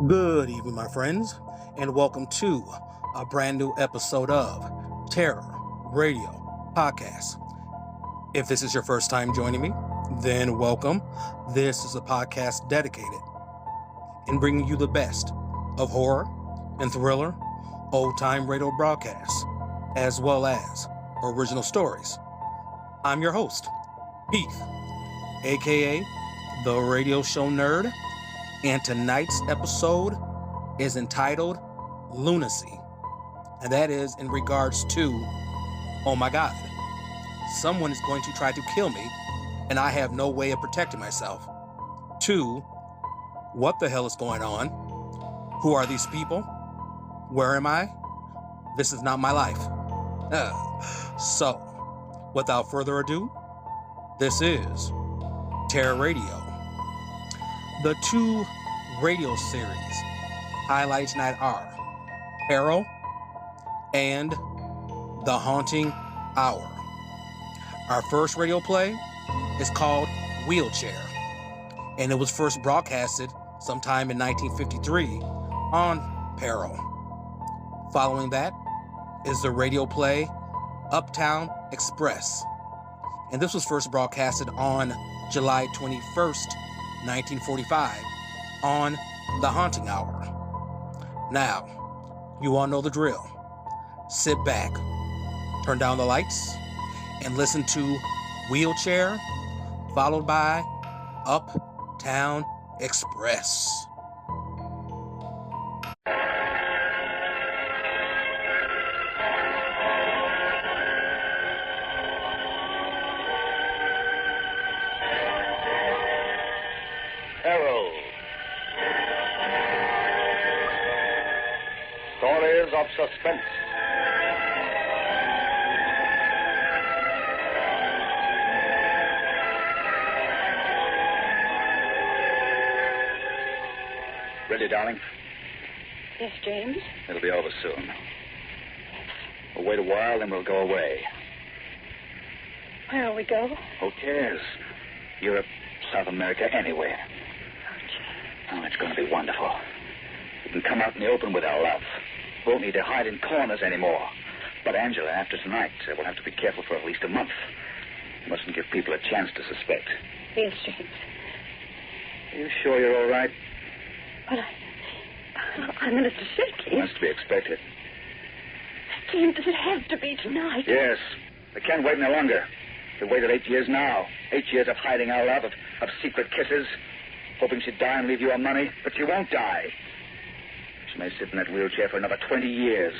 Good evening, my friends, and welcome to a brand new episode of Terror Radio Podcast. If this is your first time joining me, then welcome. This is a podcast dedicated in bringing you the best of horror and thriller, old-time radio broadcasts, as well as original stories. I'm your host, Heath, aka the Radio Show Nerd, and tonight's episode is entitled Lunacy. And that is in regards to, oh my God, someone is going to try to kill me and I have no way of protecting myself. 2, what the hell is going on? Who are these people? Where am I? This is not my life. So, without further ado, this is Terror Radio. The 2 radio series highlights tonight are Peril and The Haunting Hour. Our first radio play is called Wheelchair, and it was first broadcasted sometime in 1953 on Peril. Following that is the radio play Uptown Express, and this was first broadcasted on July 21st, 1945 on The Haunting Hour. Now, you all know the drill. Sit back, turn down the lights, and listen to Wheelchair, followed by Uptown Express. Stories of suspense. Ready, darling? Yes, James? It'll be over soon. We'll wait a while, then we'll go away. Where'll we go? Who cares? Europe, South America, anywhere. Oh, James. Oh, it's going to be wonderful. We can come out in the open with our love. Won't need to hide in corners anymore. But Angela, after tonight, we'll have to be careful for at least a month. Mustn't give people a chance to suspect. Yes, James. Are you sure you're all right? But I'm a little shaky. That's to be expected. James, does it have to be tonight? Yes. I can't wait any longer. We've waited 8 years now. 8 years of hiding our love, of secret kisses, hoping she'd die and leave you our money. But she won't die. She may sit in that wheelchair for another 20 years.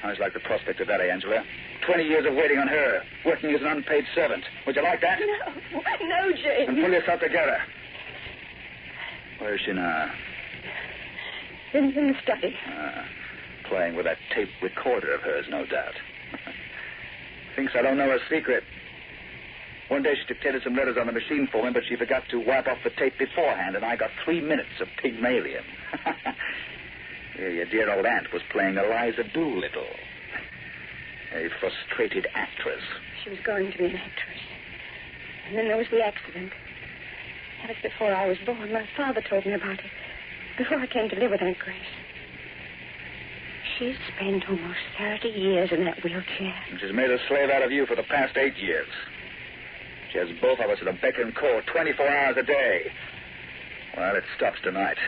How's like the prospect of that, Angela? 20 years of waiting on her, working as an unpaid servant. Would you like that? No, James. Then pull yourself together. Where is she now? In the study. Playing with that tape recorder of hers, no doubt. Thinks I don't know her secret. One day she dictated some letters on the machine for me, but she forgot to wipe off the tape beforehand, and I got 3 minutes of Pygmalion. Your dear old aunt was playing Eliza Doolittle. A frustrated actress. She was going to be an actress. And then there was the accident. That was before I was born. My father told me about it. Before I came to live with Aunt Grace. She's spent almost 30 years in that wheelchair. And she's made a slave out of you for the past 8 years. She has both of us at a beck and call 24 hours a day. Well, it stops tonight.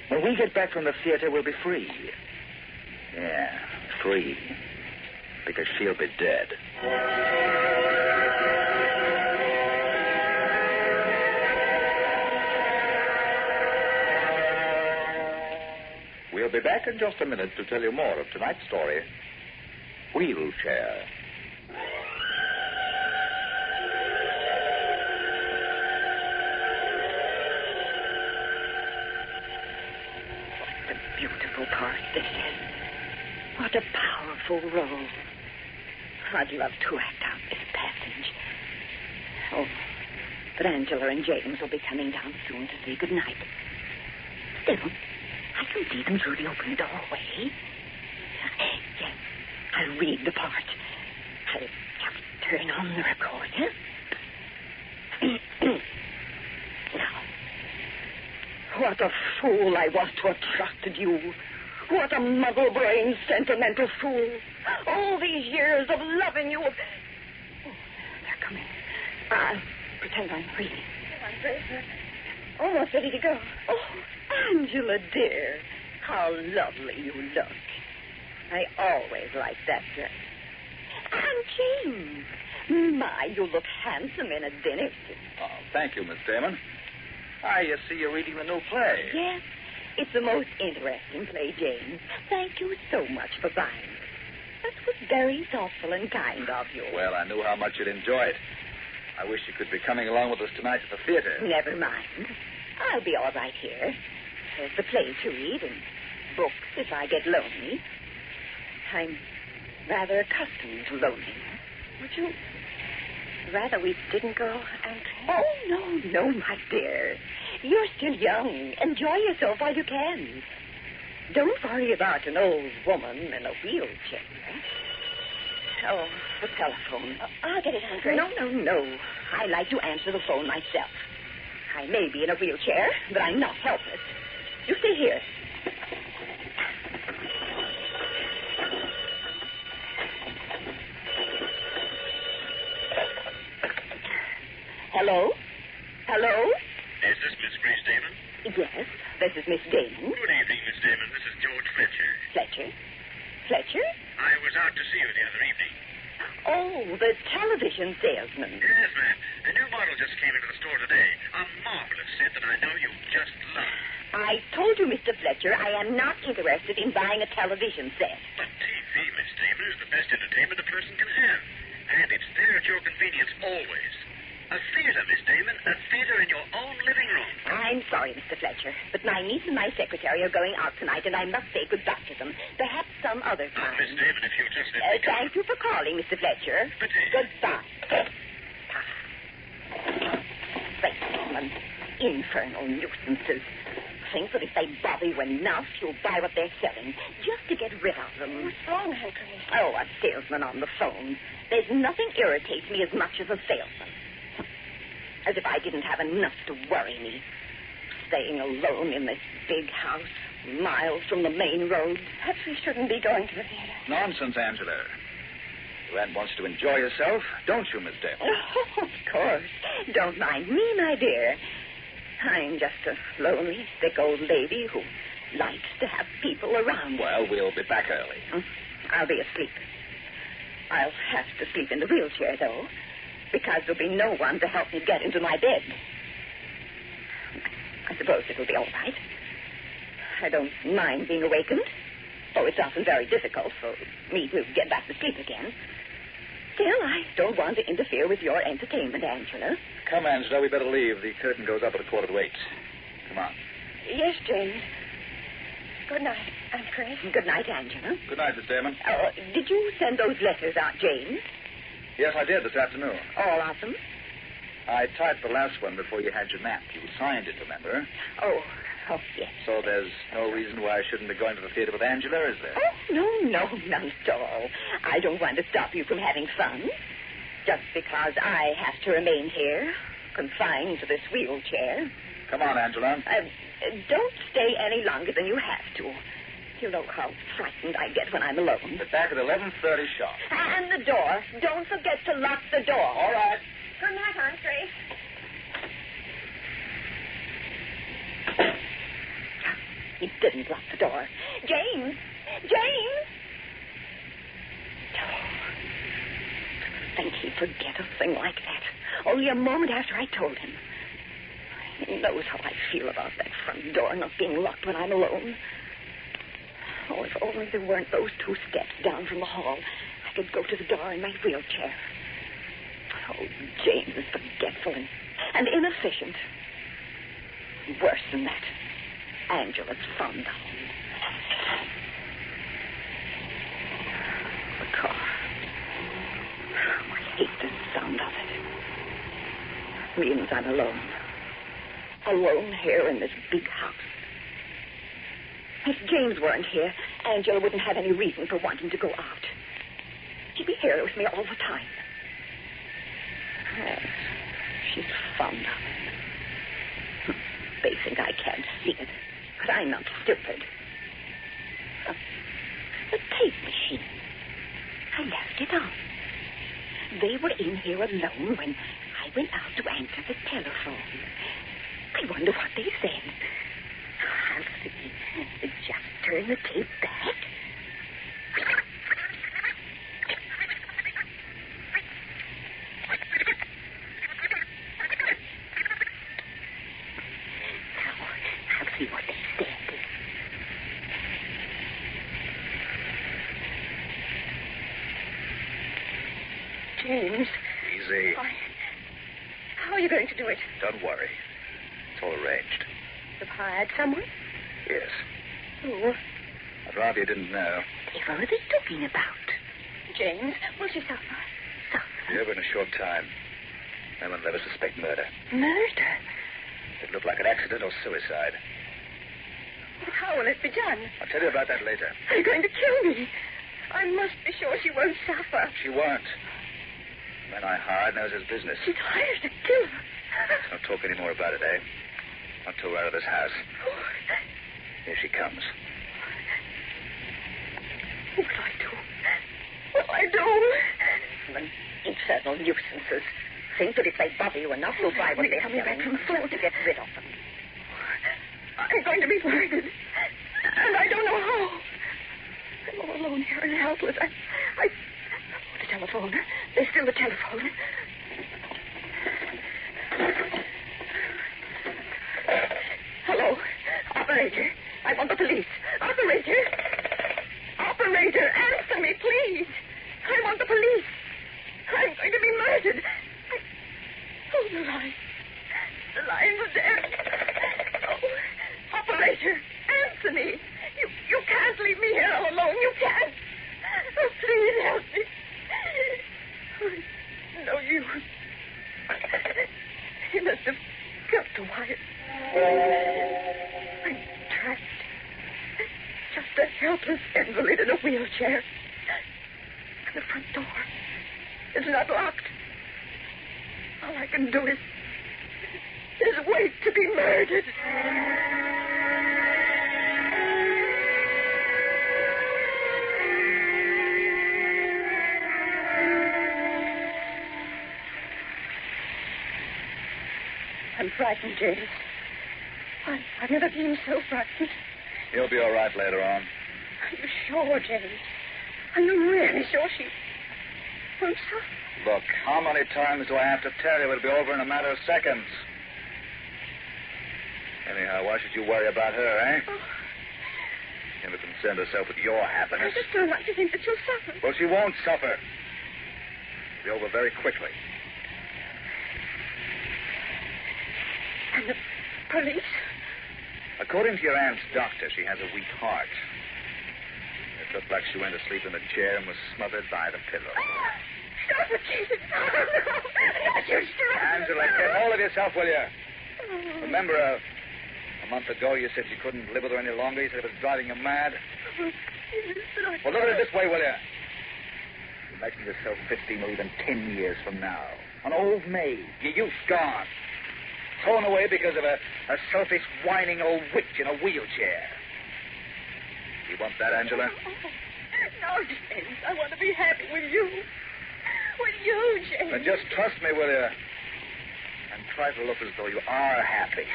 When we get back from the theater, we'll be free. Yeah, free. Because she'll be dead. We'll be back in just a minute to tell you more of tonight's story, Wheelchair. Beautiful part this is. What a powerful role. I'd love to act out this passage. Oh, but Angela and James will be coming down soon to say goodnight. Still, I can see them through the open doorway. Yes, I'll read the part. I'll just turn on the recorder. Now, What a fool I was to have trusted you. What a muddle-brained, sentimental fool. All these years of loving you. Oh, they're coming. I'll pretend I'm reading. I'm ready. Almost ready to go. Oh, Angela, dear. How lovely you look. I always liked that dress. And James. My, you look handsome in a dinner suit. Oh, thank you, Miss Damon. I see you're reading the new play. Yes. It's the most interesting play, James. Thank you so much for buying it. That was very thoughtful and kind of you. Well, I knew how much you'd enjoy it. I wish you could be coming along with us tonight to the theater. Never mind. I'll be all right here. There's the play to read and books if I get lonely. I'm rather accustomed to loneliness. Would you rather we didn't go, Andrea? Oh, no, my dear. You're still young. Enjoy yourself while you can. Don't worry about an old woman in a wheelchair. Oh, the telephone. I'll get it, Andrea. No. I like to answer the phone myself. I may be in a wheelchair, but I'm not helpless. You stay here. Hello? Is this Miss Grace Damon? Yes, this is Miss Damon. Good evening, Miss Damon. This is George Fletcher. Fletcher? I was out to see you the other evening. Oh, the television salesman. Yes, ma'am. A new model just came into the store today. A marvelous set that I know you just love. I told you, Mr. Fletcher, I am not interested in buying a television set. But TV, Miss Damon, is the best entertainment a person can have. And it's there at your convenience always. A theater, Miss Damon. A theater in your own living room. I'm sorry, Mr. Fletcher, but my niece and my secretary are going out tonight, and I must say goodbye to them. Perhaps some other time. Miss Damon, if you'll just let me go. Thank you for calling, Mr. Fletcher. But, Goodbye. Salesmen. Infernal nuisances. Think that if they bother you enough, you'll buy what they're selling, just to get rid of them. What's wrong, Aunt Grace? Oh, a salesman on the phone. There's nothing irritates me as much as a salesman. As if I didn't have enough to worry me. Staying alone in this big house, miles from the main road. Perhaps we shouldn't be going to the theater. Nonsense, Angela. Luann wants to enjoy yourself, don't you, Miss Damon? Oh, of course. Don't mind me, my dear. I'm just a lonely, sick old lady who likes to have people around. Well, we'll be back early. I'll be asleep. I'll have to sleep in the wheelchair, though, because there'll be no one to help me get into my bed. I suppose it'll be all right. I don't mind being awakened, though it's often very difficult for me to get back to sleep again. Still, I don't want to interfere with your entertainment, Angela. Come, Angela, we better leave. The curtain goes up at 7:45. Come on. Yes, James. Good night, Aunt Grace. Good night, Angela. Good night, Miss Damon. Did you send those letters out, James? Yes, I did this afternoon. All of them? I typed the last one before you had your nap. You signed it, remember? Oh, yes. So there's no reason why I shouldn't be going to the theater with Angela, is there? Oh, no, none at all. I don't want to stop you from having fun. Just because I have to remain here, confined to this wheelchair. Come on, Angela. Don't stay any longer than you have to. You know how frightened I get when I'm alone. Be back at 11:30 sharp. And the door. Don't forget to lock the door. All right. Good night, Aunt Grace. He didn't lock the door. James! Think he'd forget a thing like that. Only a moment after I told him. He knows how I feel about that front door not being locked when I'm alone. Oh, if only there weren't those 2 steps down from the hall, I could go to the door in my wheelchair. Oh, James is forgetful and inefficient. Worse than that, Angela's fond of him. The car. Oh, I hate the sound of it. Means I'm alone. Alone here in this big house. If James weren't here, Angela wouldn't have any reason for wanting to go out. She'd be here with me all the time. Yes, she's fond of him. They think I can't see it, but I'm not stupid. The tape machine. I left it on. They were in here alone when I went out to answer the telephone. I wonder what they said. I'll see. Just turn the tape back. Now, I'll see what they said. James. Easy. How are you going to do it? Don't worry. It's all arranged. You've hired someone? Yes. Who? I'd rather you didn't know. What are they talking about? James, will she suffer? Yeah, but in a short time. No one will ever suspect murder. Murder? It looked like an accident or suicide. How will it be done? I'll tell you about that later. They're going to kill me. I must be sure she won't suffer. She won't. The man I hired knows his business. She's hired a killer. Don't talk any more about it, eh? Not till we're out of this house. Here she comes. What'll I do? What'll I do? Infernal nuisances. Think that if they bother you enough, you'll buy what they're coming back from the floor to get rid of them. I'm going to be murdered. And I don't know how. I'm all alone here and helpless. The telephone. There's still the telephone. Hello. Operator. I want the police. Operator. Operator, answer me, please. I want the police. I'm going to be murdered. Oh, the line. The line's dead. Oh, operator, answer me. You can't leave me here all alone. You can't. Oh, please help me. Oh, no use. He must have got to Wyatt. I'm trapped. Just a helpless invalid in a wheelchair. And the front door is not locked. All I can do is wait to be murdered. I'm frightened, James. I've never been so frightened. You'll be all right later on. Are you sure, James? Are you really sure she won't suffer? Look, how many times do I have to tell you it'll be over in a matter of seconds? Anyhow, why should you worry about her, eh? Oh. Never concerned herself with your happiness. I just don't like to think that she'll suffer. Well, she won't suffer. It'll be over very quickly. And the police? According to your aunt's doctor, she has a weak heart. It looked like she went to sleep in the chair and was smothered by the pillow. Stop it, Jesus. Oh, no. Not your strength. Angela, get hold of yourself, will you? Remember, a month ago you said you couldn't live with her any longer. You said it was driving you mad. Well, look at it this way, will you? Imagine yourself 15 or even 10 years from now. An old maid. Your youth gone. Thrown away because of a selfish, whining old witch in a wheelchair. You want that, Angela? No, James. I want to be happy with you. With you, James. Then just trust me, will you? And try to look as though you are happy.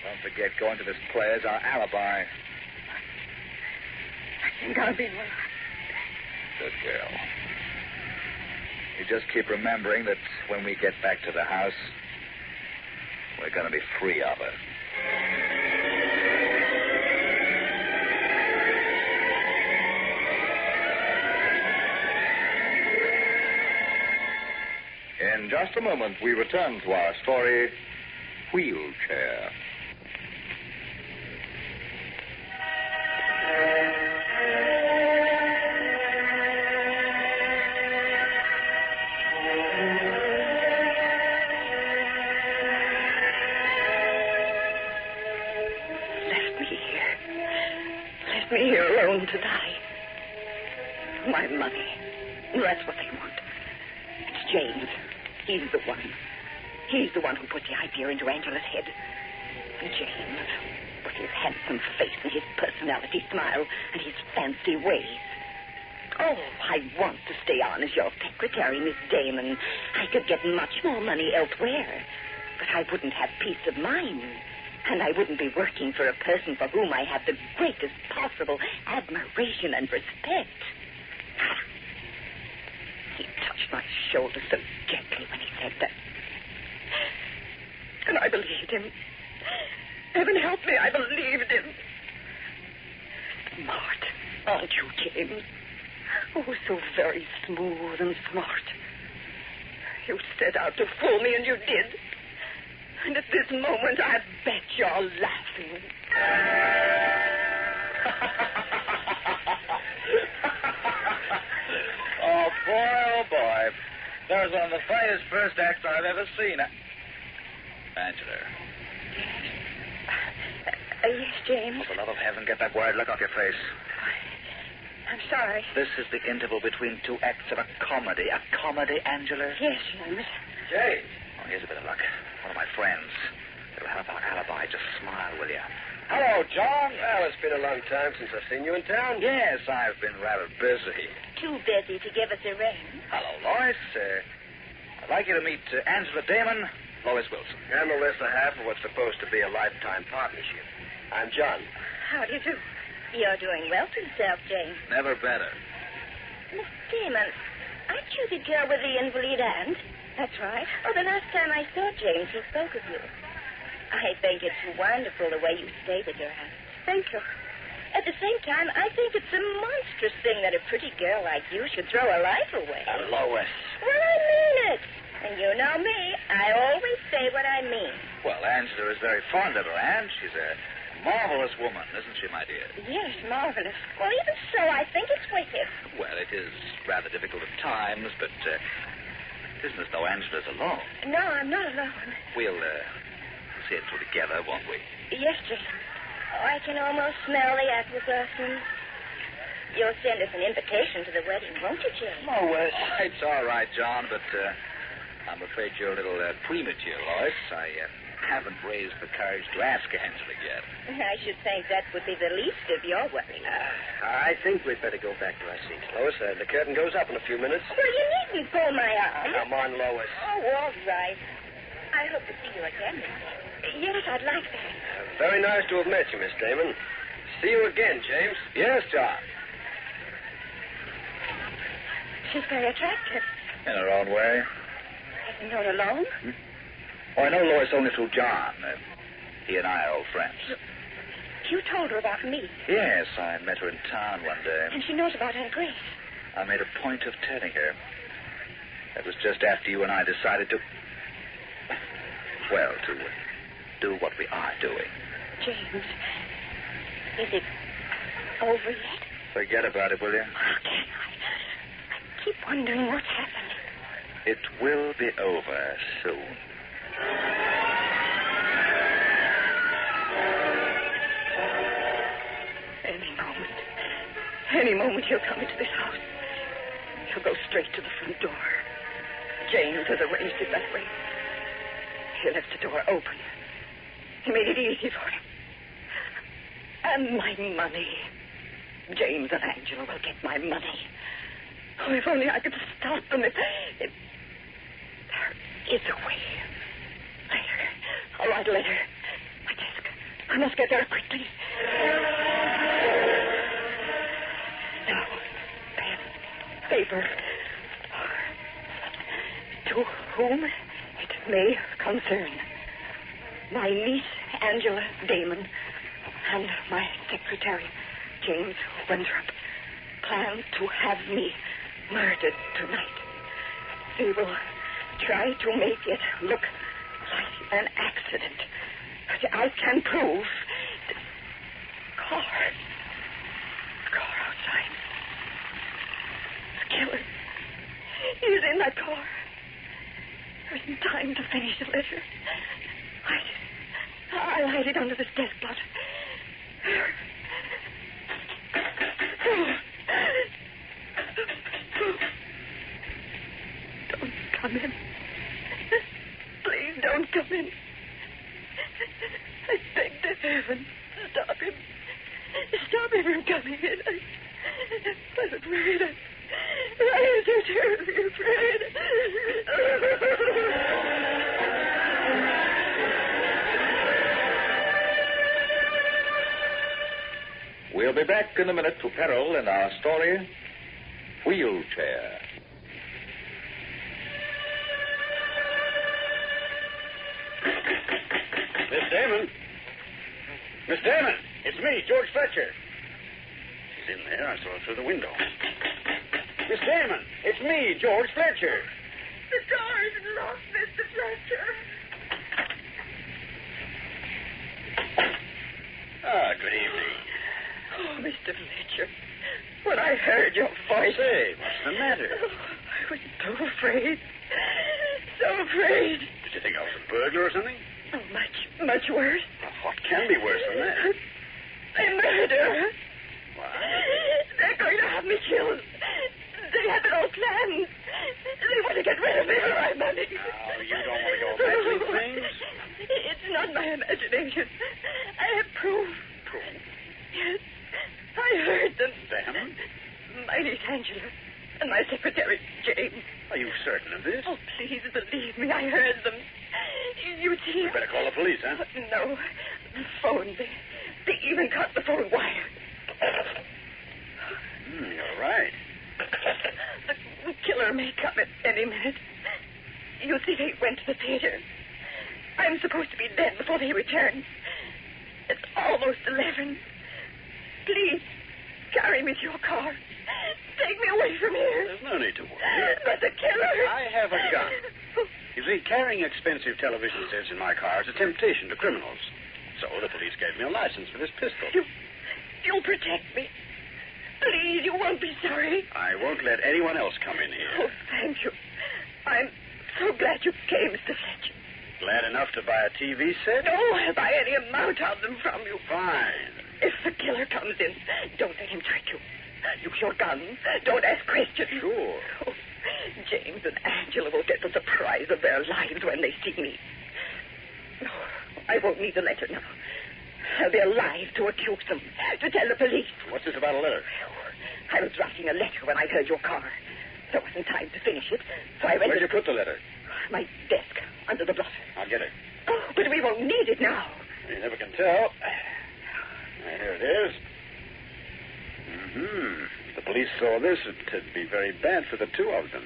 Don't forget, going to this play is our alibi. I think I'll be all right. Good girl. You just keep remembering that when we get back to the house, we're going to be free of her. In just a moment, we return to our story, Wheelchair. Left me here alone to die. My money. That's what they want. It's James. He's the one. He's the one who put the idea into Angela's head. James, with his handsome face and his personality smile and his fancy ways. Oh, I want to stay on as your secretary, Miss Damon. I could get much more money elsewhere, but I wouldn't have peace of mind. And I wouldn't be working for a person for whom I have the greatest possible admiration and respect. He touched my shoulder so gently when he said that. And I believed him. Heaven help me, I believed him. Smart, aren't you, James? Oh, so very smooth and smart. You set out to fool me, and you did. And at this moment, I bet you're laughing. Oh, boy. That was one of the finest first acts I've ever seen. Angela. Yes, James. For the love of heaven, get that wired look off your face. I'm sorry. This is the interval between two acts of a comedy. A comedy, Angela? Yes, James. Jay. Oh, here's a bit of luck. One of my friends. They'll have our alibi. Just smile, will you? Hello, John. Well, it's been a long time since I've seen you in town. Yes, I've been rather busy. Too busy to give us a ring. Hello, Lois. I'd like you to meet Angela Damon, Lois Wilson. I'm the lesser half of what's supposed to be a lifetime partnership. I'm John. How do you do? You're doing well for yourself, James. Never better. Miss Damon, aren't you the girl with the invalid aunt? That's right. Oh, the last time I saw James, he spoke of you. I think it's wonderful the way you stay with your aunt. Thank you. At the same time, I think it's a monstrous thing that a pretty girl like you should throw her life away. Lois. Well, I mean it. And you know me. I always say what I mean. Well, Angela is very fond of her aunt. She's a marvelous woman, isn't she, my dear? Yes, marvelous. Well, even so, I think it's wicked. Well, it is rather difficult at times, but it isn't as though Angela's alone. No, I'm not alone. We'll see it through together, won't we? Yes, James. Oh, I can almost smell the apple blossoms. You'll send us an invitation to the wedding, won't you, James? Oh, it's all right, John, but I'm afraid you're a little premature, Lois. I haven't raised the courage to ask Angela yet. I should think that would be the least of your worries. I think we'd better go back to our seats, Lois. The curtain goes up in a few minutes. Well, you needn't pull my arm. Come on, Lois. Oh, all right. I hope to see you again. Yes, I'd like that. Very nice to have met you, Miss Damon. See you again, James. Yes, John. She's very attractive. In her own way. Hasn't known her long? Oh, I know Lois only through John. He and I are old friends. You told her about me. Yes, I met her in town one day. And she knows about Aunt Grace. I made a point of telling her. That was just after you and I decided to... Well, to do what we are doing. James, is it over yet? Forget about it, will you? How can I? I keep wondering what's happening. It will be over soon. Any moment he'll come into this house. He'll go straight to the front door. James has arranged it that way. He left the door open. He made it easy for him. And my money. James and Angela will get my money. Oh, if only I could stop them. If there is a way. Later. I'll write a letter. My desk. I must get there quickly. Now, pen, paper. To whom it may concern. My niece, Angela Damon, and my secretary, James Winthrop, plan to have me murdered tonight. They will try to make it look like an accident. But I can prove the car outside. The killer. He's in that car. There isn't time to finish the letter. I'll hide it under this desk, but... Don't come in. Please don't come in. I heaven, stop him. Stop him from coming in. I'm afraid. I'm so terribly afraid. We'll be back in a minute to peril in our story, Wheelchair. Miss Damon. Miss Damon, it's me, George Fletcher. She's in there. I saw her through the window. Miss Damon, it's me, George Fletcher. The door is locked, Mr. Fletcher. Ah, good evening. Oh, Mr. Fletcher, when I heard your voice... Say, what's the matter? Oh, I was so afraid. So afraid. Did you think I was a burglar or something? Oh, much worse. Well, what can be worse than that? A murder. What? They're going to have me killed. They have it all planned. They want to get rid of me for my money. Now, you don't want to go imagining things? It's not my imagination. I have proof. Proof? Yes. I heard them. Them? My niece Angela and my secretary, James. Are you certain of this? Oh, please believe me. I heard them. You see... You better call the police, huh? No. The phone. They even cut the phone wire. You're right. The killer may come at any minute. You see, they went to the theater. I'm supposed to be dead before they return. It's almost 11. Please, carry me to your car. Take me away from here. There's no need to worry. But the killer... I have a gun. You see, carrying expensive television sets in my car is a temptation to criminals. So the police gave me a license for this pistol. You'll protect me. Please, you won't be sorry. I won't let anyone else come in here. Oh, thank you. I'm so glad you came, Mr. Fletcher. Glad enough to buy a TV set? No, I'll buy any amount of them from you. Fine. If the killer comes in, don't let him trick you. Use your gun. Don't ask questions. Sure. Oh, James and Angela will get the surprise of their lives when they see me. No, I won't need the letter now. I'll be alive to accuse them, to tell the police. What's this about a letter? I was writing a letter when I heard your car. There wasn't time to finish it, so I went... Where'd you put the letter? My desk, under the blotter. I'll get it. Oh, but we won't need it now. You never can tell. Here it is. If the police saw this, it'd be very bad for the two of them.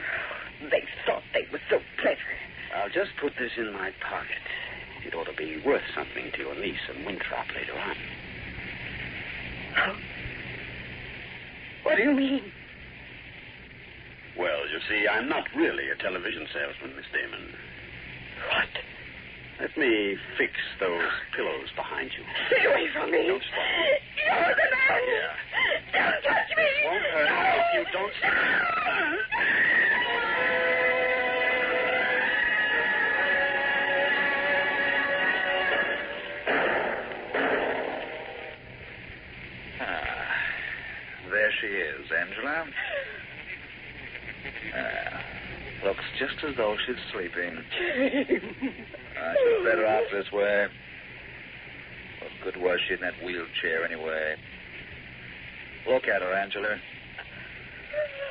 They thought they were so clever. I'll just put this in my pocket. It ought to be worth something to your niece and Winthrop later on. Oh. What do you mean? Well, you see, I'm not really a television salesman, Miss Damon. What? Let me fix those pillows behind you. Stay away from me. Don't stop. You're the man. Yeah. Don't touch me. It won't hurt if you don't stop. There she is, Angela. Looks just as though she's sleeping. She's better off this way. What good was she in that wheelchair anyway? Look at her, Angela.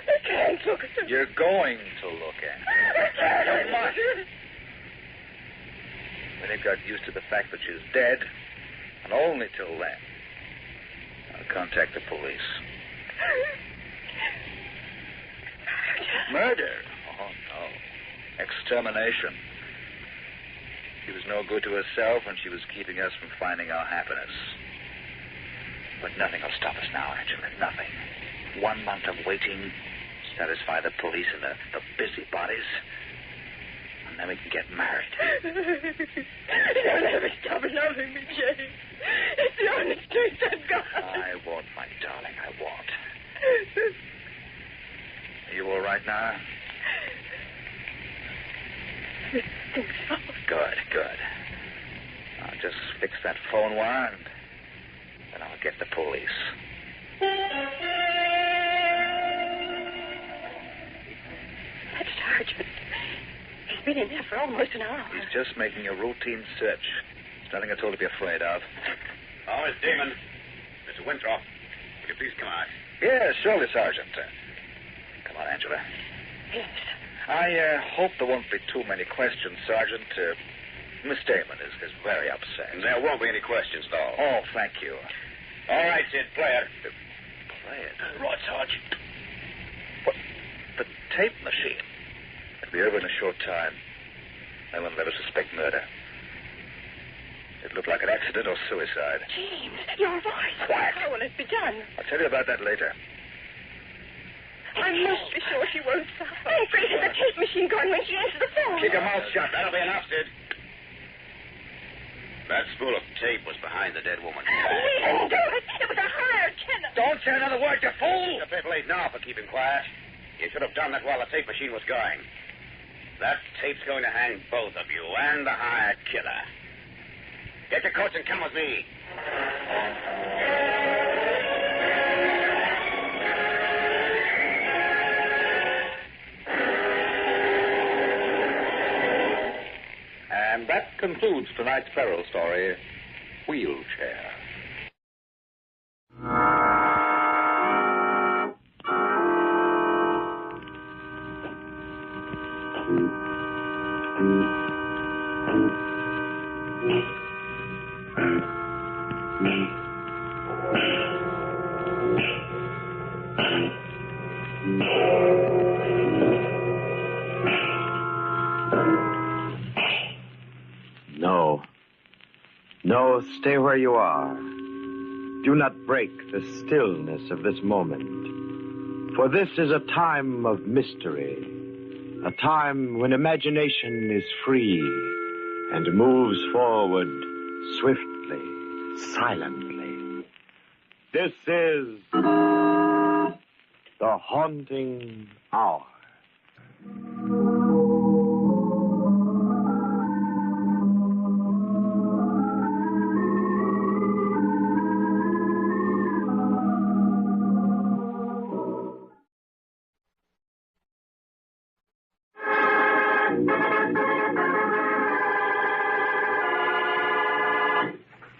I can't look at her. You're going to look at her. I can't. You must. When you've got used to the fact that she's dead, and only till then, I'll contact the police. Murder? Oh, no. Extermination. She was no good to herself, and she was keeping us from finding our happiness. But nothing will stop us now, Angela. Nothing. 1 month of waiting, satisfy the police and the busybodies, and then we can get married. You'll never stop loving me, James. It's the only strength I've got. I won't, my darling, I won't. Are you all right now? I think so. Good. I'll just fix that phone wire, and then I'll get the police. That sergeant. He's been in there for almost an hour. He's just making a routine search. There's nothing at all to be afraid of. Oh, Miss Damon. Mr. Winthrop, will you please come out? Yes, surely, Sergeant. Come on, Angela. Yes. I hope there won't be too many questions, Sergeant. Miss Damon is very upset. There won't be any questions, though. Oh, thank you. All right, Sid, play it. Play it? Right, Sarge. What? The tape machine? It'll be over in a short time. I will never suspect murder. It looked like an accident or suicide. James, your voice. Quiet. How will it be done? I'll tell you about that later. I must be sure she won't suffer. I'm afraid of the tape machine going when she enters the phone. Keep your mouth shut. That'll be enough, Sid. That spool of tape was behind the dead woman's back. We didn't do it. It was a hired killer. Don't say another word, you fool! It's a bit late now for keeping quiet. You should have done that while the tape machine was going. That tape's going to hang both of you and the hired killer. Get your coats and come with me. And that concludes tonight's peril story, Wheelchair. No, stay where you are. Do not break the stillness of this moment. For this is a time of mystery. A time when imagination is free and moves forward swiftly, silently. This is the Haunting Hour.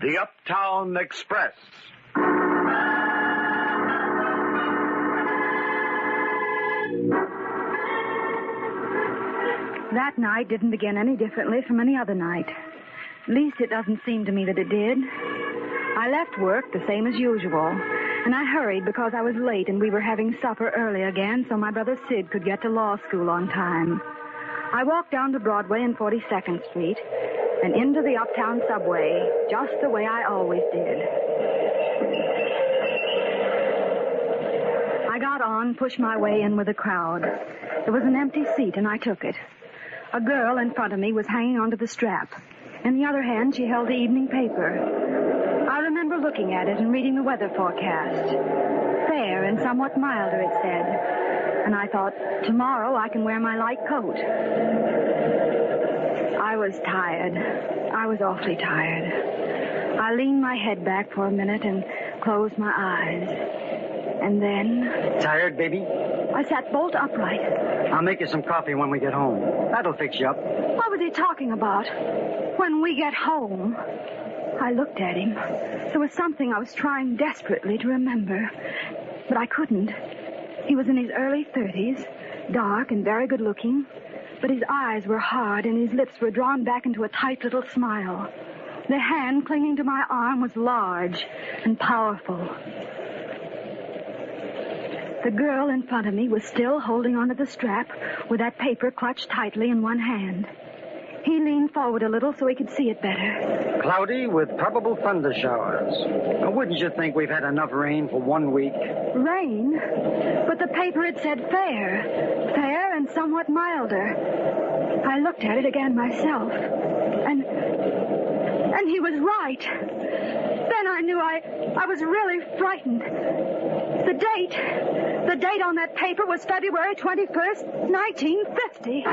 The Uptown Express. That night didn't begin any differently from any other night. At least it doesn't seem to me that it did. I left work the same as usual, and I hurried because I was late and we were having supper early again so my brother Sid could get to law school on time. I walked down to Broadway and 42nd Street and into the Uptown subway, just the way I always did. I got on, pushed my way in with the crowd. There was an empty seat, and I took it. A girl in front of me was hanging onto the strap. In the other hand, she held the evening paper. I remember looking at it and reading the weather forecast. Fair and somewhat milder, it said. And I thought, tomorrow I can wear my light coat. I was tired. I was awfully tired. I leaned my head back for a minute and closed my eyes. And then... Tired, baby? I sat bolt upright. I'll make you some coffee when we get home. That'll fix you up. What was he talking about? When we get home? I looked at him. There was something I was trying desperately to remember, but I couldn't. He was in his early 30s, dark and very good looking, but his eyes were hard and his lips were drawn back into a tight little smile. The hand clinging to my arm was large and powerful. The girl in front of me was still holding onto the strap with that paper clutched tightly in one hand. He leaned forward a little so he could see it better. Cloudy with probable thunder showers. Now, wouldn't you think we've had enough rain for 1 week? Rain? But the paper had said fair. Fair and somewhat milder. I looked at it again myself. And he was right. Then I knew I was really frightened. The date on that paper was February 21st, 1950.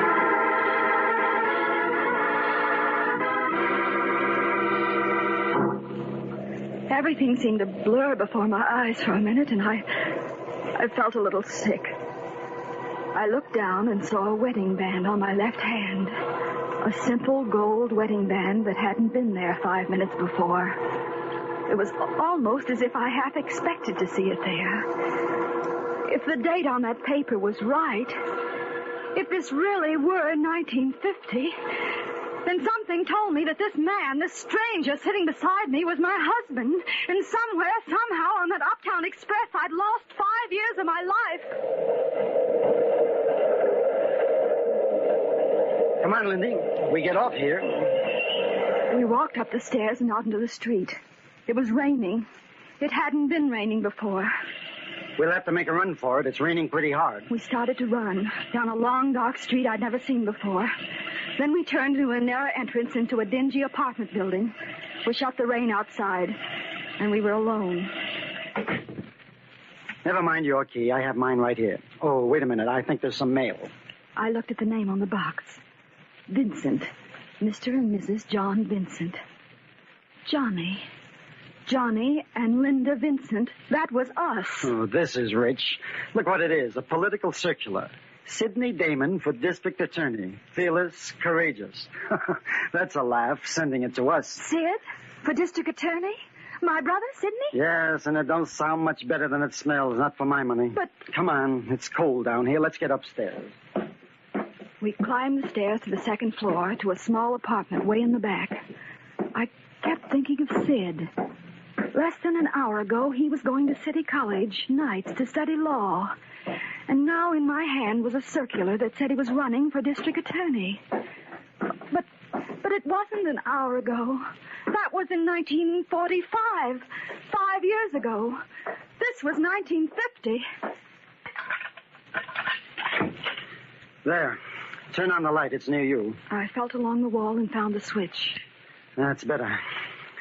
Everything seemed to blur before my eyes for a minute, and I felt a little sick. I looked down and saw a wedding band on my left hand. A simple gold wedding band that hadn't been there 5 minutes before. It was almost as if I half expected to see it there. If the date on that paper was right, if this really were 1950, then something told me that this man, this stranger sitting beside me, was my husband. And somewhere, somehow, on that Uptown Express, I'd lost 5 years of my life. Come on, Lindy. We get off here. We walked up the stairs and out into the street. It was raining. It hadn't been raining before. We'll have to make a run for it. It's raining pretty hard. We started to run down a long, dark street I'd never seen before. Then we turned into a narrow entrance into a dingy apartment building. We shut the rain outside, and we were alone. Never mind your key. I have mine right here. Oh, wait a minute. I think there's some mail. I looked at the name on the box. Vincent. Mr. and Mrs. John Vincent. Johnny and Linda Vincent. That was us. Oh, this is rich. Look what it is. A political circular. Sidney Damon for district attorney. Fearless, courageous. That's a laugh, sending it to us. Sid? For district attorney? My brother, Sidney? Yes, and it don't sound much better than it smells. Not for my money. But... Come on. It's cold down here. Let's get upstairs. We climbed the stairs to the second floor to a small apartment way in the back. I kept thinking of Sid. Less than an hour ago, he was going to City College nights to study law. And now in my hand was a circular that said he was running for district attorney. But it wasn't an hour ago. That was in 1945, 5 years ago. This was 1950. There. Turn on the light. It's near you. I felt along the wall and found the switch. That's better.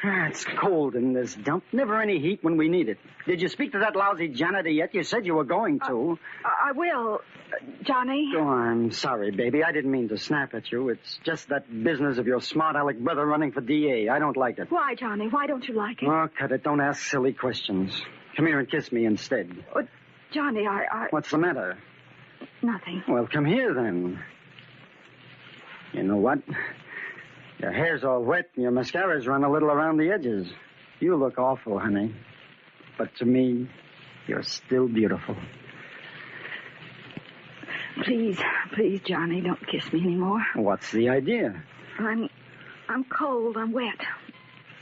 It's cold in this dump. Never any heat when we need it. Did you speak to that lousy janitor yet? You said you were going to. I will, Johnny. Oh, I'm sorry, baby. I didn't mean to snap at you. It's just that business of your smart aleck brother running for DA. I don't like it. Why, Johnny? Why don't you like it? Oh, cut it. Don't ask silly questions. Come here and kiss me instead. Johnny, What's the matter? Nothing. Well, come here, then. You know what? Your hair's all wet and your mascara's run a little around the edges. You look awful, honey. But to me, you're still beautiful. Please, Johnny, don't kiss me anymore. What's the idea? I'm cold. I'm wet.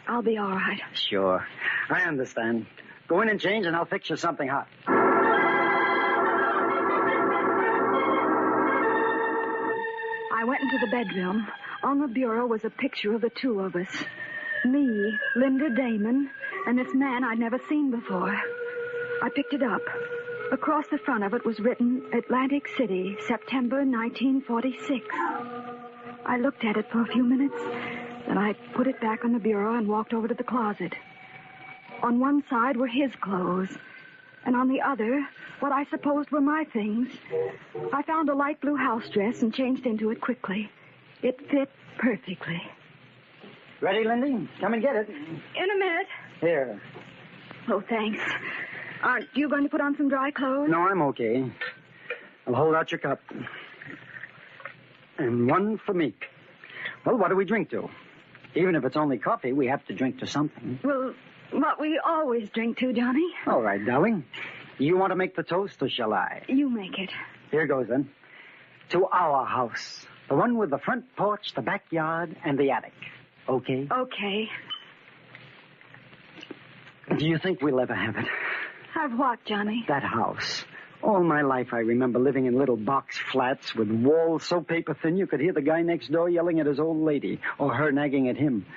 I'll be all right. Sure. I understand. Go in and change and I'll fix you something hot. I went into the bedroom. On the bureau was a picture of the two of us. Me, Linda Damon, and this man I'd never seen before. I picked it up. Across the front of it was written, Atlantic City, September 1946. I looked at it for a few minutes, then I put it back on the bureau and walked over to the closet. On one side were his clothes, and on the other, what I supposed were my things. I found a light blue house dress and changed into it quickly. It fit perfectly. Ready, Lindy? Come and get it. In a minute. Here. Oh, thanks. Aren't you going to put on some dry clothes? No, I'm okay. I'll hold out your cup. And one for me. Well, what do we drink to? Even if it's only coffee, we have to drink to something. Well, what we always drink to, Johnny. All right, darling. You want to make the toast, or shall I? You make it. Here goes, then. To our house. The one with the front porch, the backyard, and the attic. Okay? Okay. Do you think we'll ever have it? Have what, Johnny? That house. All my life I remember living in little box flats with walls so paper thin you could hear the guy next door yelling at his old lady, or her nagging at him.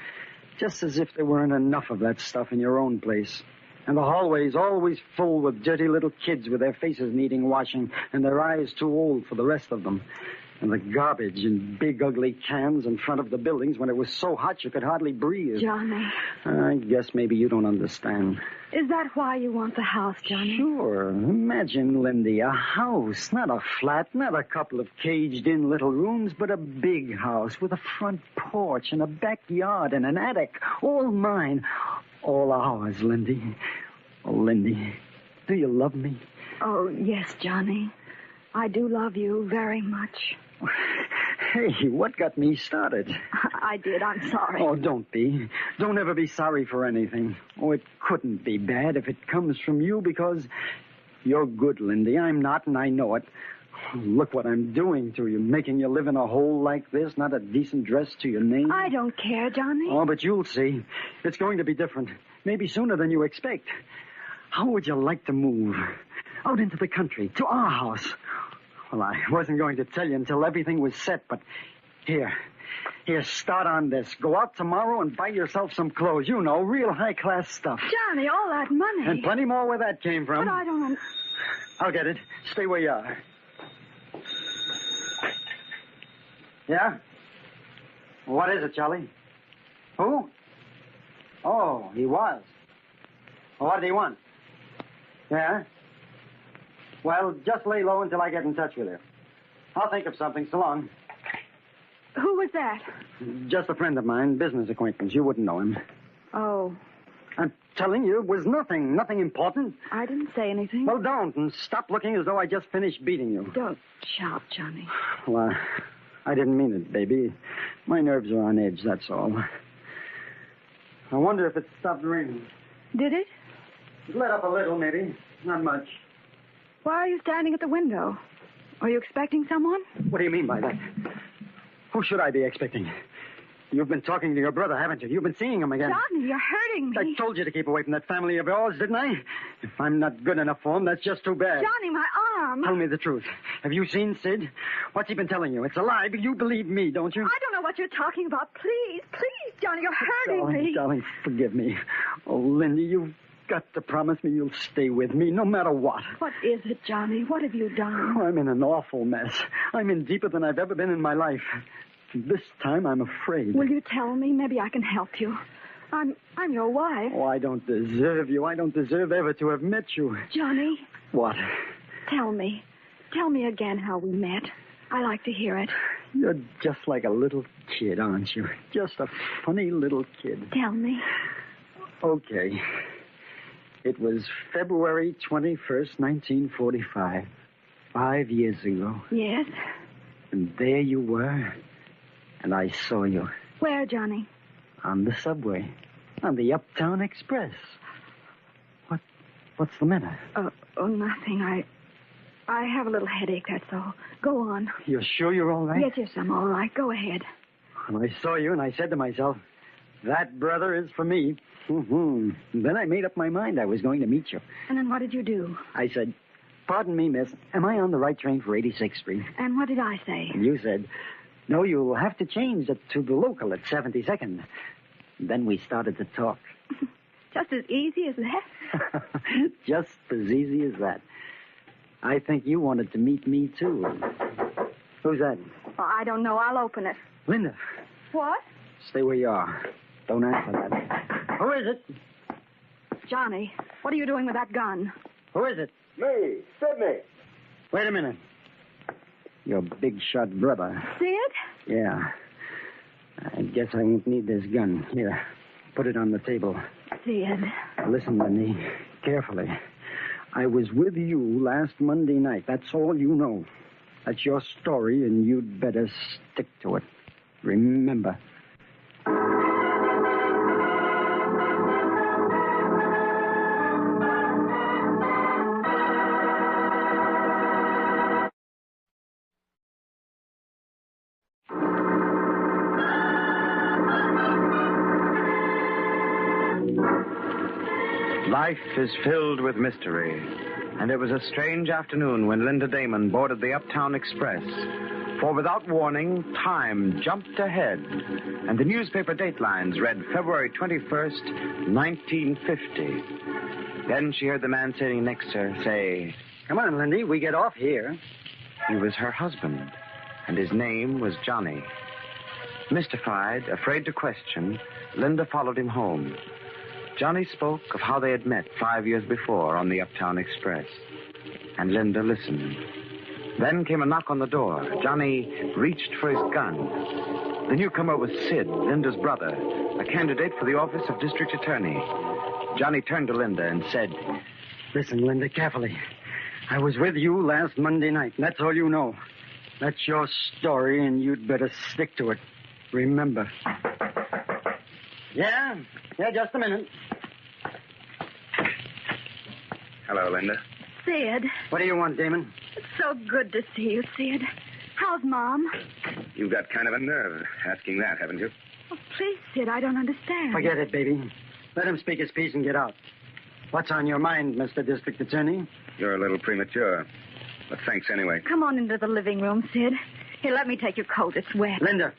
Just as if there weren't enough of that stuff in your own place. And the hallways always full with dirty little kids with their faces needing washing and their eyes too old for the rest of them. And the garbage in big, ugly cans in front of the buildings when it was so hot you could hardly breathe. Johnny. I guess maybe you don't understand. Is that why you want the house, Johnny? Sure. Imagine, Lindy, a house, not a flat, not a couple of caged-in little rooms, but a big house with a front porch and a backyard and an attic. All mine. All ours, Lindy. Oh, Lindy, do you love me? Oh, yes, Johnny. I do love you very much. Hey, what got me started? I did. I'm sorry. Oh, don't be. Don't ever be sorry for anything. Oh, it couldn't be bad if it comes from you because you're good, Lindy. I'm not, and I know it. Look what I'm doing to you, making you live in a hole like this, not a decent dress to your name. I don't care, Johnny. Oh, but you'll see. It's going to be different. Maybe sooner than you expect. How would you like to move? Out into the country, to our house. Well, I wasn't going to tell you until everything was set, but here, start on this. Go out tomorrow and buy yourself some clothes. You know, real high-class stuff. Johnny, all that money. And plenty more where that came from. But I don't... I'll get it. Stay where you are. Yeah? What is it, Charlie? Who? Oh, he was. Well, what did he want? Yeah? Well, just lay low until I get in touch with you. I'll think of something. So long. Who was that? Just a friend of mine, business acquaintance. You wouldn't know him. Oh. I'm telling you, it was nothing important. I didn't say anything. Well, don't, and stop looking as though I just finished beating you. Don't shout, Johnny. Well, I didn't mean it, baby. My nerves are on edge, that's all. I wonder if it stopped raining. Did it? It let up a little, maybe. Not much. Why are you standing at the window? Are you expecting someone? What do you mean by that? Who should I be expecting? You've been talking to your brother, haven't you? You've been seeing him again. Johnny, you're hurting me. I told you to keep away from that family of yours, didn't I? If I'm not good enough for him, that's just too bad. Johnny, my arm. Tell me the truth. Have you seen Sid? What's he been telling you? It's a lie, but you believe me, don't you? I don't know what you're talking about. Please, Johnny, you're hurting me. Darling, forgive me. Oh, Lindy, you've got to promise me you'll stay with me, no matter what. What is it, Johnny? What have you done? Oh, I'm in an awful mess. I'm in deeper than I've ever been in my life. This time, I'm afraid. Will you tell me? Maybe I can help you. I'm your wife. Oh, I don't deserve you. I don't deserve ever to have met you. Johnny. What? Tell me. Tell me again how we met. I like to hear it. You're just like a little kid, aren't you? Just a funny little kid. Tell me. Okay. It was February 21st, 1945. 5 years ago. Yes? And there you were. And I saw you. Where, Johnny? On the subway. On the Uptown Express. What's the matter? Oh, nothing. I have a little headache, that's all. Go on. You're sure you're all right? Yes, I'm all right. Go ahead. When I saw you and I said to myself, that brother is for me. Mm-hmm. Then I made up my mind I was going to meet you. And then what did you do? I said, pardon me, miss, am I on the right train for 86th Street? And what did I say? And you said, no, you'll have to change it to the local at 72nd. Then we started to talk. Just as easy as that? Just as easy as that. I think you wanted to meet me, too. Who's that? Oh, I don't know. I'll open it. Linda. What? Stay where you are. Don't answer that. Who is it? Johnny, what are you doing with that gun? Who is it? Me, Sidney. Wait a minute. Your big shot brother. Sid? Yeah. I guess I won't need this gun. Here, put it on the table. Sid. Listen, Lindy, carefully. I was with you last Monday night. That's all you know. That's your story, and you'd better stick to it. Remember. Life is filled with mystery, and it was a strange afternoon when Linda Damon boarded the Uptown Express. For without warning, time jumped ahead, and the newspaper datelines read February 21st, 1950. Then she heard the man sitting next to her say, Come on, Lindy, we get off here. He was her husband, and his name was Johnny. Mystified, afraid to question, Linda followed him home. Johnny spoke of how they had met 5 years before on the Uptown Express, and Linda listened. Then came a knock on the door. Johnny reached for his gun. The newcomer was Sid, Linda's brother, a candidate for the office of district attorney. Johnny turned to Linda and said, Listen, Linda, carefully. I was with you last Monday night, and that's all you know. That's your story, and you'd better stick to it. Remember. Yeah, just a minute. Hello, Linda. Sid, What do you want, Damon? it's so good to see you, Sid. How's Mom? You've got kind of a nerve asking that, haven't you? Oh, please, Sid, I don't understand. Forget it, baby. Let him speak his piece and get out. What's on your mind, Mr. District Attorney? You're a little premature. But thanks anyway. Come on into the living room, Sid. Here, let me take your coat. It's wet. Linda,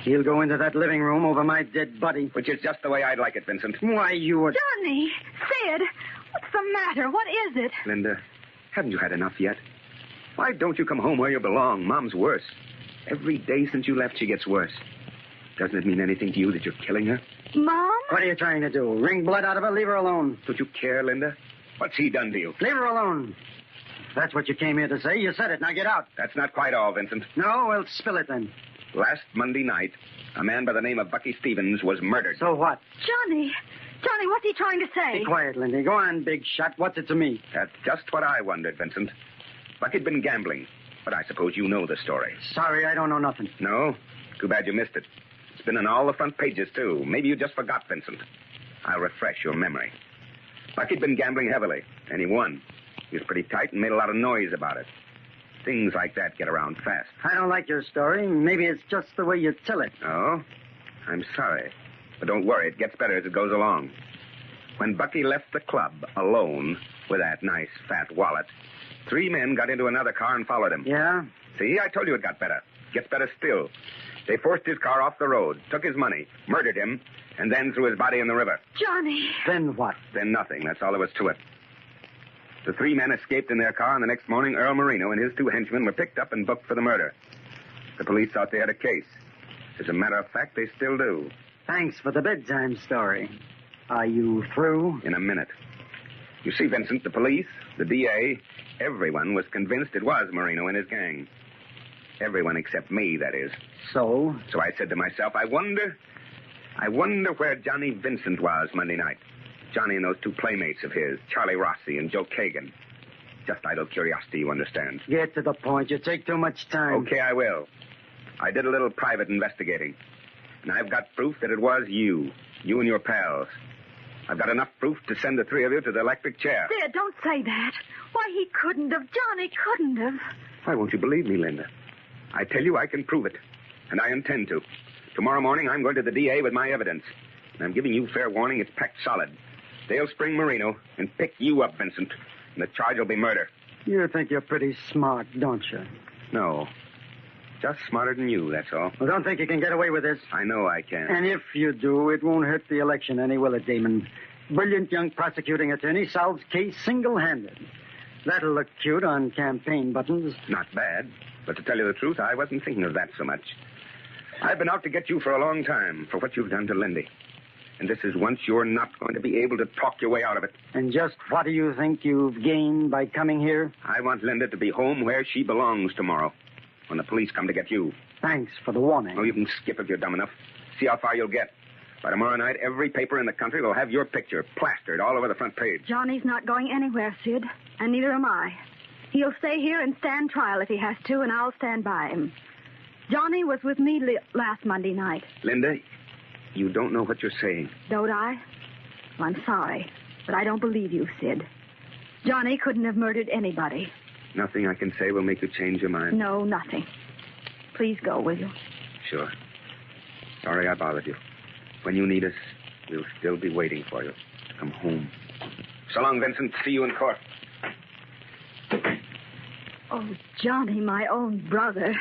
he'll go into that living room over my dead body. Which is just the way I'd like it, Vincent. Why, you were... Johnny! Sid! What's the matter? What is it? Linda, haven't you had enough yet? Why don't you come home where you belong? Mom's worse. Every day since you left, she gets worse. Doesn't it mean anything to you that you're killing her? Mom? What are you trying to do? Wring blood out of her? Leave her alone. Don't you care, Linda? What's he done to you? Leave her alone. That's what you came here to say. You said it. Now get out. That's not quite all, Vincent. No? Well, spill it then. Last Monday night, a man by the name of Bucky Stevens was murdered. So what? Johnny! Johnny, what's he trying to say? Be quiet, Lindy. Go on, big shot. What's it to me? That's just what I wondered, Vincent. Bucky'd been gambling, but I suppose you know the story. Sorry, I don't know nothing. No? Too bad you missed it. It's been on all the front pages, too. Maybe you just forgot, Vincent. I'll refresh your memory. Bucky'd been gambling heavily, and he won. He was pretty tight and made a lot of noise about it. Things like that get around fast. I don't like your story. Maybe it's just the way you tell it. Oh? I'm sorry. But don't worry, it gets better as it goes along. When Bucky left the club alone with that nice fat wallet, 3 men got into another car and followed him. Yeah? See, I told you it got better. Gets better still. They forced his car off the road, took his money, murdered him, and then threw his body in the river. Johnny! Then what? Then nothing. That's all there was to it. The 3 men escaped in their car, and the next morning, Earl Marino and his 2 henchmen were picked up and booked for the murder. The police thought they had a case. As a matter of fact, they still do. Thanks for the bedtime story. Are you through? In a minute. You see, Vincent, the police, the DA, everyone was convinced it was Marino and his gang. Everyone except me, that is. So? So I said to myself, I wonder where Johnny Vincent was Monday night. Johnny and those 2 playmates of his, Charlie Rossi and Joe Kagan. Just idle curiosity, you understand. Get to the point. You take too much time. Okay, I will. I did a little private investigating. And I've got proof that it was you and your pals. I've got enough proof to send the 3 of you to the electric chair. Sid, don't say that. Why, he couldn't have. Johnny couldn't have. Why won't you believe me, Linda? I tell you I can prove it. And I intend to. Tomorrow morning, I'm going to the DA with my evidence. And I'm giving you fair warning. It's packed solid. They'll spring Marino and pick you up, Vincent. And the charge will be murder. You think you're pretty smart, don't you? No. Just smarter than you, that's all. Well, don't think you can get away with this. I know I can. And if you do, it won't hurt the election any, will it, Damon? Brilliant young prosecuting attorney solves case single-handed. That'll look cute on campaign buttons. Not bad. But to tell you the truth, I wasn't thinking of that so much. I've been out to get you for a long time for what you've done to Lindy. And this is once you're not going to be able to talk your way out of it. And just what do you think you've gained by coming here? I want Linda to be home where she belongs tomorrow, when the police come to get you. Thanks for the warning. Oh, you can skip if you're dumb enough. See how far you'll get. By tomorrow night, every paper in the country will have your picture plastered all over the front page. Johnny's not going anywhere, Sid, and neither am I. He'll stay here and stand trial if he has to, and I'll stand by him. Johnny was with me last Monday night. Linda, you don't know what you're saying. Don't I? Well, I'm sorry, but I don't believe you, Sid. Johnny couldn't have murdered anybody. Nothing I can say will make you change your mind? No, nothing. Please go, will you? Sure. Sorry I bothered you. When you need us, we'll still be waiting for you to come home. So long, Vincent. See you in court. Oh, Johnny, my own brother.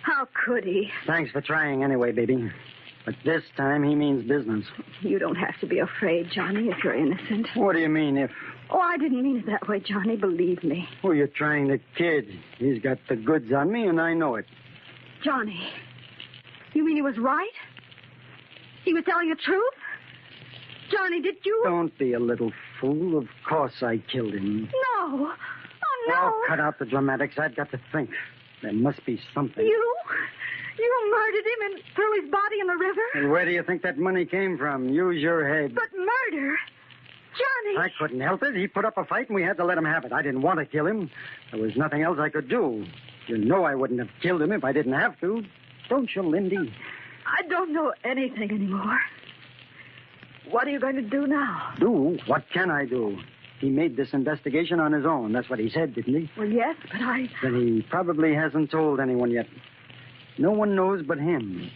How could he? Thanks for trying anyway, baby. But this time he means business. You don't have to be afraid, Johnny, if you're innocent. What do you mean, if... Oh, I didn't mean it that way, Johnny. Believe me. Oh, you're trying to kid. He's got the goods on me, and I know it. Johnny, you mean he was right? He was telling the truth? Johnny, did you... Don't be a little fool. Of course I killed him. No. Oh, no. Oh, cut out the dramatics. I've got to think. There must be something. You murdered him and threw his body in the river? And where do you think that money came from? Use your head. But murder? Johnny! I couldn't help it. He put up a fight, and we had to let him have it. I didn't want to kill him. There was nothing else I could do. You know I wouldn't have killed him if I didn't have to. Don't you, Lindy? I don't know anything anymore. What are you going to do now? Do? What can I do? He made this investigation on his own. That's what he said, didn't he? Well, yes, but Then he probably hasn't told anyone yet. No one knows but him.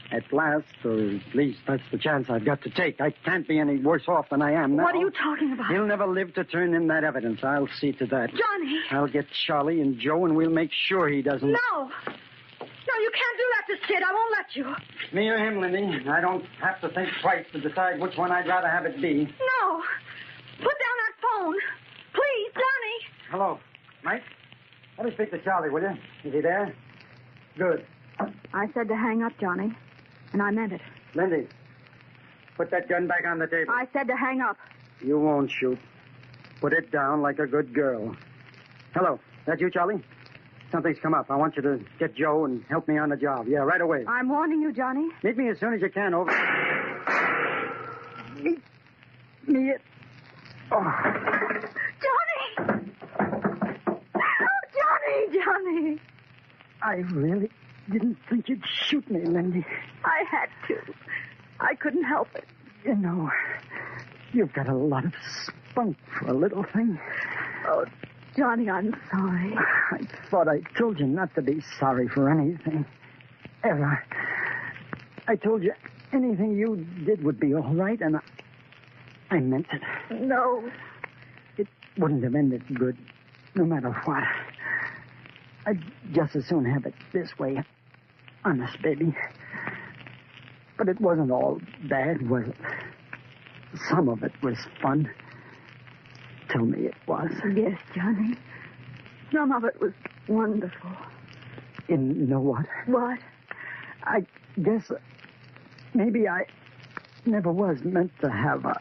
At last, or at least that's the chance I've got to take. I can't be any worse off than I am now. What are you talking about? He'll never live to turn in that evidence. I'll see to that. Johnny! I'll get Charlie and Joe, and we'll make sure he doesn't... No! No, you can't do that to Sid. I won't let you. Me or him, Lindy. I don't have to think twice to decide which one I'd rather have it be. No! Put down that phone. Please, Johnny! Hello. Mike? Let me speak to Charlie, will you? Is he there? Good. I said to hang up, Johnny. And I meant it. Lindy, put that gun back on the table. I said to hang up. You won't shoot. Put it down like a good girl. Hello. That you, Charlie? Something's come up. I want you to get Joe and help me on the job. Yeah, right away. I'm warning you, Johnny. Meet me as soon as you can, over. Meet me at... Oh. Johnny! Oh, Johnny! I really didn't think you'd shoot me, Lindy. I had to. I couldn't help it. You know, you've got a lot of spunk for a little thing. Oh, Johnny, I'm sorry. I thought I told you not to be sorry for anything. Ever. I told you anything you did would be all right, and I meant it. No. It wouldn't have ended good, no matter what. I'd just as soon have it this way. Honest, baby. But it wasn't all bad, was it? Some of it was fun. Tell me it was. Yes, Johnny. Some of it was wonderful. You know what? What? I guess maybe I never was meant to have a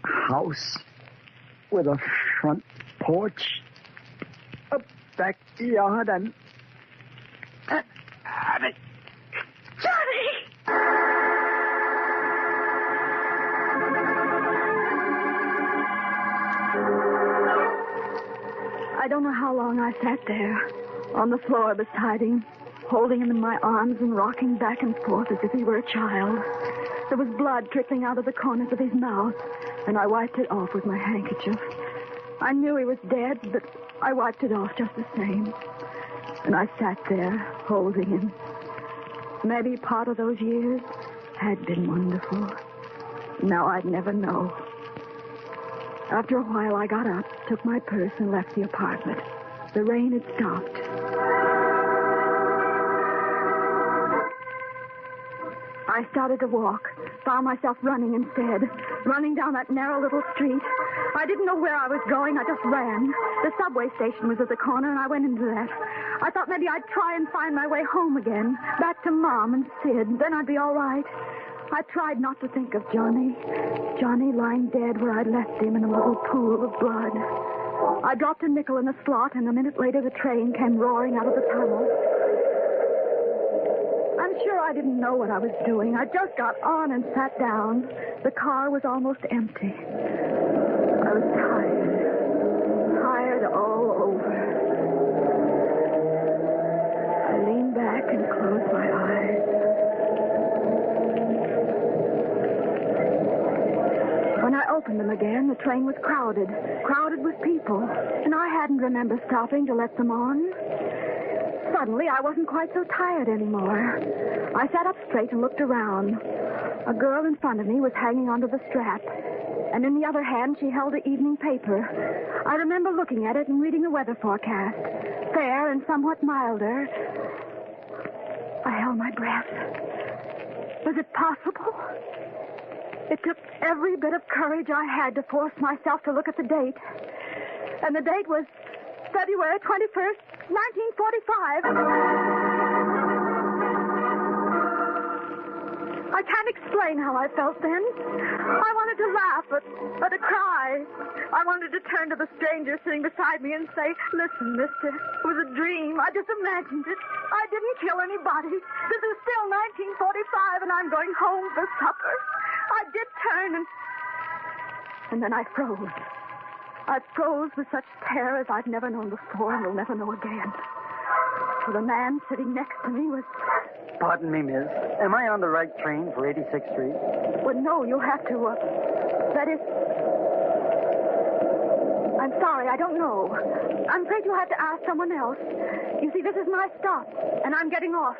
house with a front porch, a backyard, and Johnny! I don't know how long I sat there, on the floor beside him, holding him in my arms and rocking back and forth as if he were a child. There was blood trickling out of the corners of his mouth, and I wiped it off with my handkerchief. I knew he was dead, but I wiped it off just the same. And I sat there, holding him. Maybe part of those years had been wonderful. Now I'd never know. After a while, I got up, took my purse, and left the apartment. The rain had stopped. I started to walk, found myself running instead, running down that narrow little street. I didn't know where I was going. I just ran. The subway station was at the corner, and I went into that. I thought maybe I'd try and find my way home again, back to Mom and Sid. Then I'd be all right. I tried not to think of Johnny. Johnny lying dead where I'd left him in a little pool of blood. I dropped a nickel in a slot, and a minute later the train came roaring out of the tunnel. I'm sure I didn't know what I was doing. I just got on and sat down. The car was almost empty. I was tired all over. I leaned back and closed my eyes. When I opened them again, the train was crowded with people, and I hadn't remembered stopping to let them on. Suddenly, I wasn't quite so tired anymore. I sat up straight and looked around. A girl in front of me was hanging onto the strap, and in the other hand, she held an evening paper. I remember looking at it and reading the weather forecast. Fair and somewhat milder. I held my breath. Was it possible? It took every bit of courage I had to force myself to look at the date. And the date was February 21st, 1945. I can't explain how I felt then. I wanted to laugh, but to cry. I wanted to turn to the stranger sitting beside me and say, "Listen, mister, it was a dream. I just imagined it. I didn't kill anybody. This is still 1945, and I'm going home for supper." I did turn, and And then I froze. I froze with such terror as I've never known before and will never know again. For the man sitting next to me was... Pardon me, miss. Am I on the right train for 86th Street? Well, no, you'll have to, that is... I'm sorry, I don't know. I'm afraid you'll have to ask someone else. You see, this is my stop, and I'm getting off.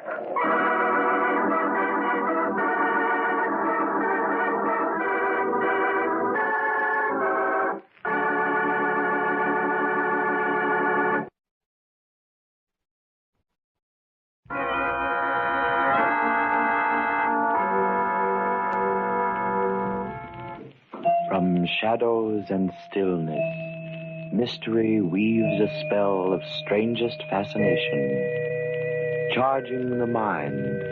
From shadows and stillness, mystery weaves a spell of strangest fascination, charging the mind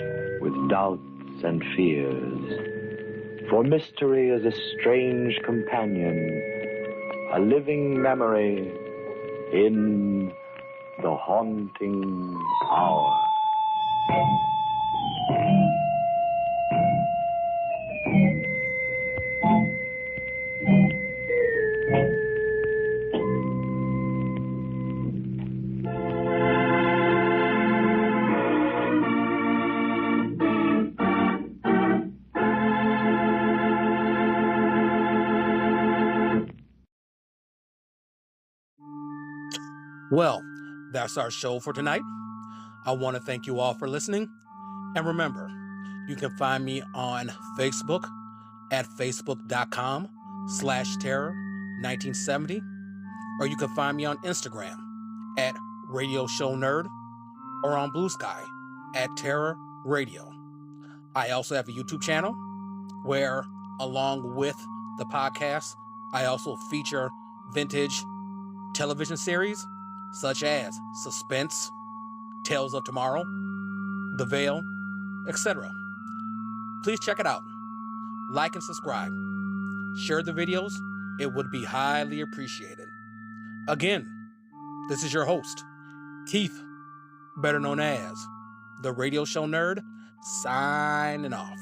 with doubts and fears. For mystery is a strange companion, a living memory in the haunting hour. Well, that's our show for tonight. I want to thank you all for listening. And remember, you can find me on Facebook at facebook.com/terror1970, or you can find me on Instagram at Radio Show Nerd, or on Blueskye at Terror Radio. I also have a YouTube channel where, along with the podcast, I also feature vintage television series such as Suspense, Tales of Tomorrow, The Veil, etc. Please check it out. Like and subscribe. Share the videos. It would be highly appreciated. Again, this is your host, Keith, better known as the Radio Show Nerd, signing off.